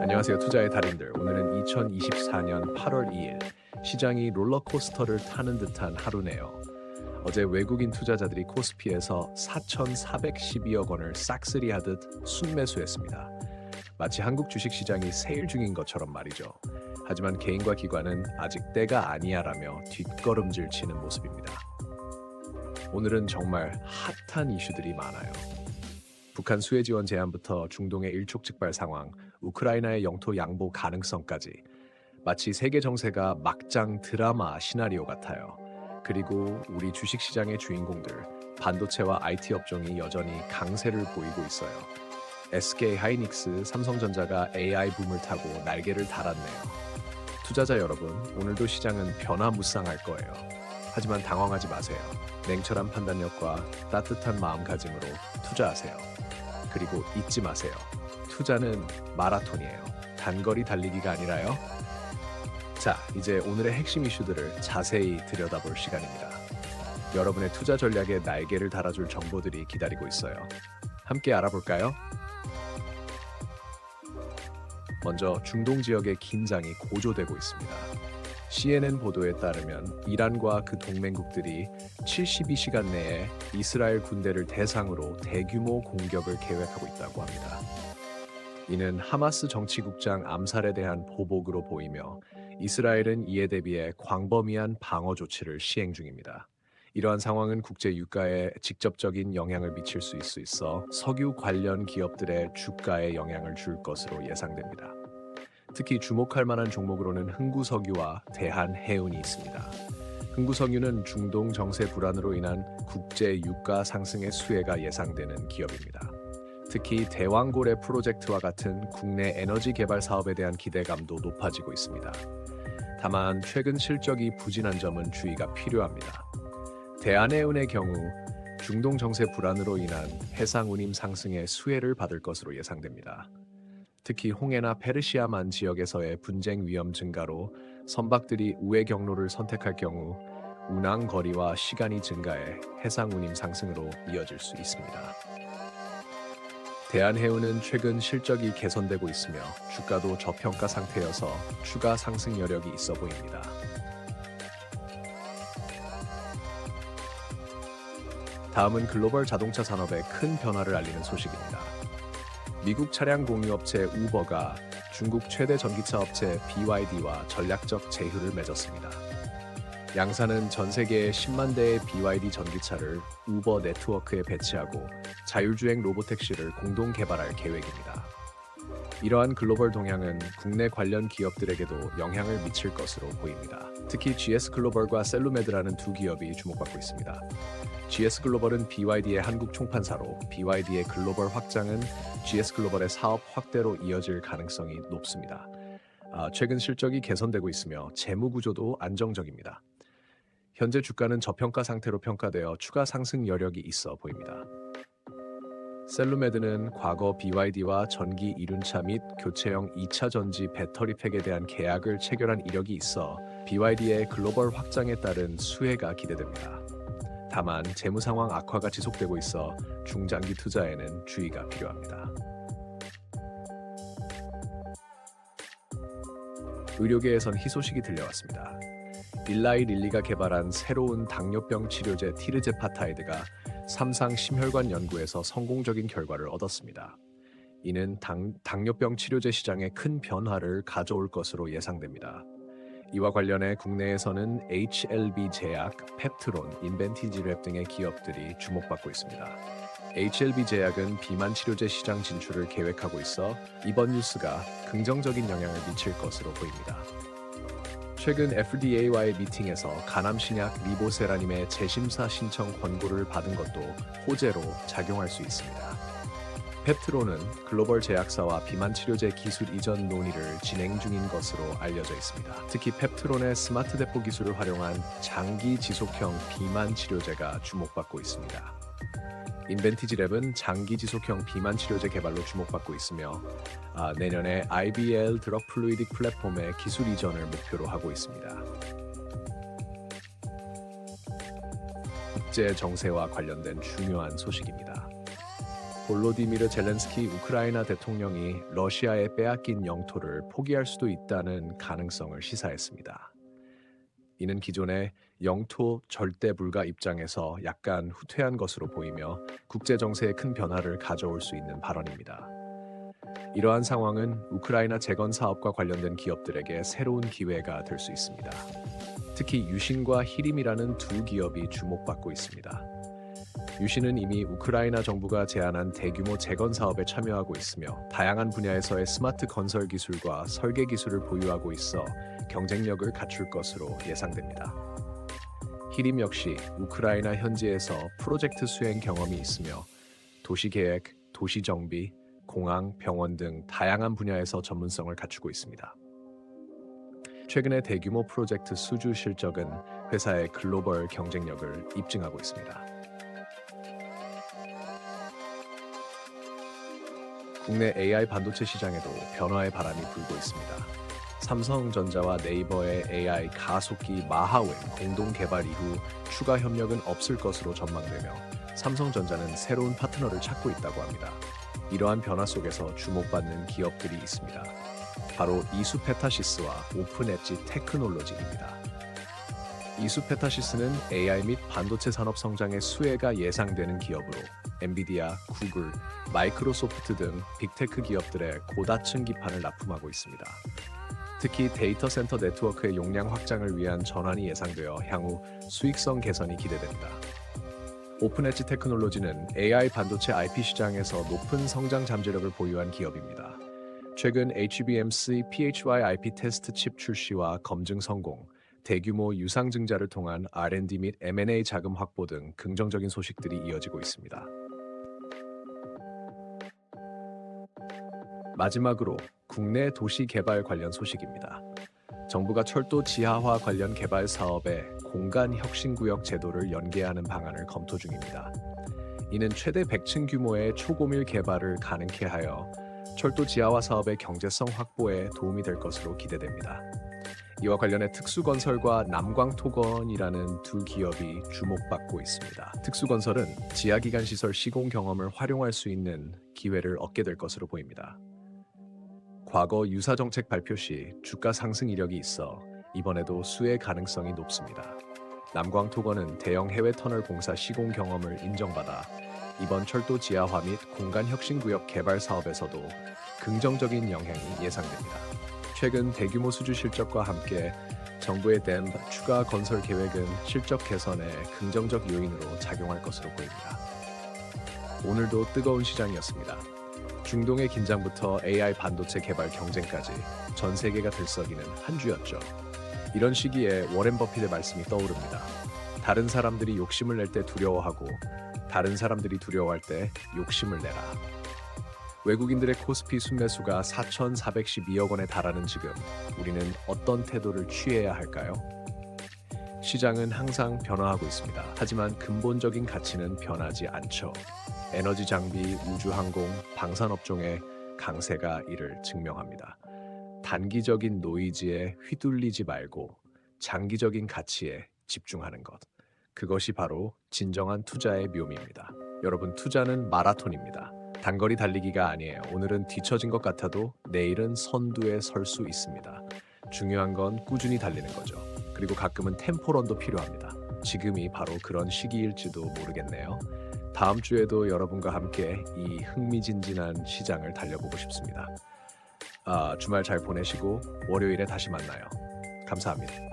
안녕하세요. 투자의 달인들. 오늘은 2024년 8월 2일 시장이 롤러코스터를 타는 듯한 하루네요. 어제 외국인 투자자들이 코스피에서 4,412억 원을 싹쓸이하듯 순매수했습니다. 마치 한국 주식시장이 세일 중인 것처럼 말이죠. 하지만 개인과 기관은 아직 때가 아니야라며 뒷걸음질 치는 모습입니다. 오늘은 정말 핫한 이슈들이 많아요. 북한 수해 지원 제한부터 중동의 일촉즉발 상황, 우크라이나의 영토 양보 가능성까지 마치 세계 정세가 막장 드라마 시나리오 같아요. 그리고 우리 주식시장의 주인공들, 반도체와 IT 업종이 여전히 강세를 보이고 있어요. SK 하이닉스, 삼성전자가 AI 붐을 타고 날개를 달았네요. 투자자 여러분, 오늘도 시장은 변화무쌍할 거예요. 하지만 당황하지 마세요. 냉철한 판단력과 따뜻한 마음가짐으로 투자하세요. 그리고 잊지 마세요. 투자는 마라톤이에요. 단거리 달리기가 아니라요. 자, 이제 오늘의 핵심 이슈들을 자세히 들여다볼 시간입니다. 여러분의 투자 전략에 날개를 달아줄 정보들이 기다리고 있어요. 함께 알아볼까요? 먼저 중동 지역의 긴장이 고조되고 있습니다. CNN 보도에 따르면 이란과 그 동맹국들이 72시간 내에 이스라엘 군대를 대상으로 대규모 공격을 계획하고 있다고 합니다. 이는 하마스 정치국장 암살에 대한 보복으로 보이며 이스라엘은 이에 대비해 광범위한 방어 조치를 시행 중입니다. 이러한 상황은 국제 유가에 직접적인 영향을 미칠 수 있어 석유 관련 기업들의 주가에 영향을 줄 것으로 예상됩니다. 특히 주목할 만한 종목으로는 흥구석유와 대한해운이 있습니다. 흥구석유는 중동 정세 불안으로 인한 국제 유가 상승의 수혜가 예상되는 기업입니다. 특히 대왕고래 프로젝트와 같은 국내 에너지 개발 사업에 대한 기대감도 높아지고 있습니다. 다만 최근 실적이 부진한 점은 주의가 필요합니다. 대한해운의 경우 중동 정세 불안으로 인한 해상 운임 상승의 수혜를 받을 것으로 예상됩니다. 특히 홍해나 페르시아만 지역에서의 분쟁 위험 증가로 선박들이 우회 경로를 선택할 경우 운항 거리와 시간이 증가해 해상 운임 상승으로 이어질 수 있습니다. 대한해운은 최근 실적이 개선되고 있으며 주가도 저평가 상태여서 추가 상승 여력이 있어 보입니다. 다음은 글로벌 자동차 산업의 큰 변화를 알리는 소식입니다. 미국 차량 공유업체 우버가 중국 최대 전기차 업체 BYD와 전략적 제휴를 맺었습니다. 양사는 전 세계의 10만 대의 BYD 전기차를 우버 네트워크에 배치하고 자율주행 로보택시를 공동 개발할 계획입니다. 이러한 글로벌 동향은 국내 관련 기업들에게도 영향을 미칠 것으로 보입니다. 특히 GS글로벌과 셀루메드라는 두 기업이 주목받고 있습니다. GS글로벌은 BYD의 한국 총판사로 BYD의 글로벌 확장은 GS글로벌의 사업 확대로 이어질 가능성이 높습니다. 최근 실적이 개선되고 있으며 재무 구조도 안정적입니다. 현재 주가는 저평가 상태로 평가되어 추가 상승 여력이 있어 보입니다. 셀루메드는 과거 BYD와 전기 이륜차 및 교체형 2차 전지 배터리 팩에 대한 계약을 체결한 이력이 있어 BYD의 글로벌 확장에 따른 수혜가 기대됩니다. 다만 재무 상황 악화가 지속되고 있어 중장기 투자에는 주의가 필요합니다. 의료계에선 희소식이 들려왔습니다. 일라이 릴리가 개발한 새로운 당뇨병 치료제 티르제파타이드가 3상 심혈관 연구에서 성공적인 결과를 얻었습니다. 이는 당뇨병 치료제 시장에 큰 변화를 가져올 것으로 예상됩니다. 이와 관련해 국내에서는 HLB 제약, 펩트론, 인벤티지랩 등의 기업들이 주목받고 있습니다. HLB 제약은 비만 치료제 시장 진출을 계획하고 있어 이번 뉴스가 긍정적인 영향을 미칠 것으로 보입니다. 최근 FDA와의 미팅에서 간암신약 리보세라님의 재심사 신청 권고를 받은 것도 호재로 작용할 수 있습니다. 펩트론은 글로벌 제약사와 비만 치료제 기술 이전 논의를 진행 중인 것으로 알려져 있습니다. 특히 펩트론의 스마트 대포 기술을 활용한 장기 지속형 비만 치료제가 주목받고 있습니다. 인벤티지랩은 장기 지속형 비만 치료제 개발로 주목받고 있으며 내년에 IBL 드럭 플루이딕 플랫폼의 기술 이전을 목표로 하고 있습니다. 국제 정세와 관련된 중요한 소식입니다. 볼로디미르 젤렌스키 우크라이나 대통령이 러시아에 빼앗긴 영토를 포기할 수도 있다는 가능성을 시사했습니다. 이는 기존의 영토 절대 불가 입장에서 약간 후퇴한 것으로 보이며 국제 정세에 큰 변화를 가져올 수 있는 발언입니다. 이러한 상황은 우크라이나 재건 사업과 관련된 기업들에게 새로운 기회가 될 수 있습니다. 특히 유신과 히림이라는 두 기업이 주목받고 있습니다. 유신은 이미 우크라이나 정부가 제안한 대규모 재건 사업에 참여하고 있으며 다양한 분야에서의 스마트 건설 기술과 설계 기술을 보유하고 있어 경쟁력을 갖출 것으로 예상됩니다. 히림 역시 우크라이나 현지에서 프로젝트 수행 경험이 있으며 도시계획, 도시정비, 공항, 병원 등 다양한 분야에서 전문성을 갖추고 있습니다. 최근의 대규모 프로젝트 수주 실적은 회사의 글로벌 경쟁력을 입증하고 있습니다. 국내 AI 반도체 시장에도 변화의 바람이 불고 있습니다. 삼성전자와 네이버의 AI 가속기 마하웬 공동 개발 이후 추가 협력은 없을 것으로 전망되며 삼성전자는 새로운 파트너를 찾고 있다고 합니다. 이러한 변화 속에서 주목받는 기업들이 있습니다. 바로 이수페타시스와 오픈 엣지 테크놀로지입니다. 이수페타시스는 AI 및 반도체 산업 성장의 수혜가 예상되는 기업으로 엔비디아, 구글, 마이크로소프트 등 빅테크 기업들의 고다층 기판을 납품하고 있습니다. 특히 데이터 센터 네트워크의 용량 확장을 위한 전환이 예상되어 향후 수익성 개선이 기대됩니다. 오픈 엣지 테크놀로지는 AI 반도체 IP 시장에서 높은 성장 잠재력을 보유한 기업입니다. 최근 HBM3 PHY IP 테스트 칩 출시와 검증 성공, 대규모 유상 증자를 통한 R&D 및 M&A 자금 확보 등 긍정적인 소식들이 이어지고 있습니다. 마지막으로 국내 도시 개발 관련 소식입니다. 정부가 철도 지하화 관련 개발 사업에 공간 혁신구역 제도를 연계하는 방안을 검토 중입니다. 이는 최대 100층 규모의 초고밀 개발을 가능케 하여 철도 지하화 사업의 경제성 확보에 도움이 될 것으로 기대됩니다. 이와 관련해 특수건설과 남광토건이라는 두 기업이 주목받고 있습니다. 특수건설은 지하기관시설 시공 경험을 활용할 수 있는 기회를 얻게 될 것으로 보입니다. 과거 유사정책 발표 시 주가 상승 이력이 있어 이번에도 수혜 가능성이 높습니다. 남광토건은 대형 해외 터널 공사 시공 경험을 인정받아 이번 철도 지하화 및 공간 혁신구역 개발 사업에서도 긍정적인 영향이 예상됩니다. 최근 대규모 수주 실적과 함께 정부의 댐 추가 건설 계획은 실적 개선에 긍정적 요인으로 작용할 것으로 보입니다. 오늘도 뜨거운 시장이었습니다. 중동의 긴장부터 AI 반도체 개발 경쟁까지 전 세계가 들썩이는 한 주였죠. 이런 시기에 워렌 버핏의 말씀이 떠오릅니다. 다른 사람들이 욕심을 낼 때 두려워하고 다른 사람들이 두려워할 때 욕심을 내라. 외국인들의 코스피 순매수가 4,412억 원에 달하는 지금 우리는 어떤 태도를 취해야 할까요? 시장은 항상 변화하고 있습니다. 하지만 근본적인 가치는 변하지 않죠. 에너지 장비, 우주항공, 방산업종의 강세가 이를 증명합니다. 단기적인 노이즈에 휘둘리지 말고 장기적인 가치에 집중하는 것. 그것이 바로 진정한 투자의 묘미입니다. 여러분, 투자는 마라톤입니다. 단거리 달리기가 아니에요. 오늘은 뒤처진 것 같아도 내일은 선두에 설 수 있습니다. 중요한 건 꾸준히 달리는 거죠. 그리고 가끔은 템포런도 필요합니다. 지금이 바로 그런 시기일지도 모르겠네요. 다음 주에도 여러분과 함께 이 흥미진진한 시장을 달려보고 싶습니다. 주말 잘 보내시고 월요일에 다시 만나요. 감사합니다.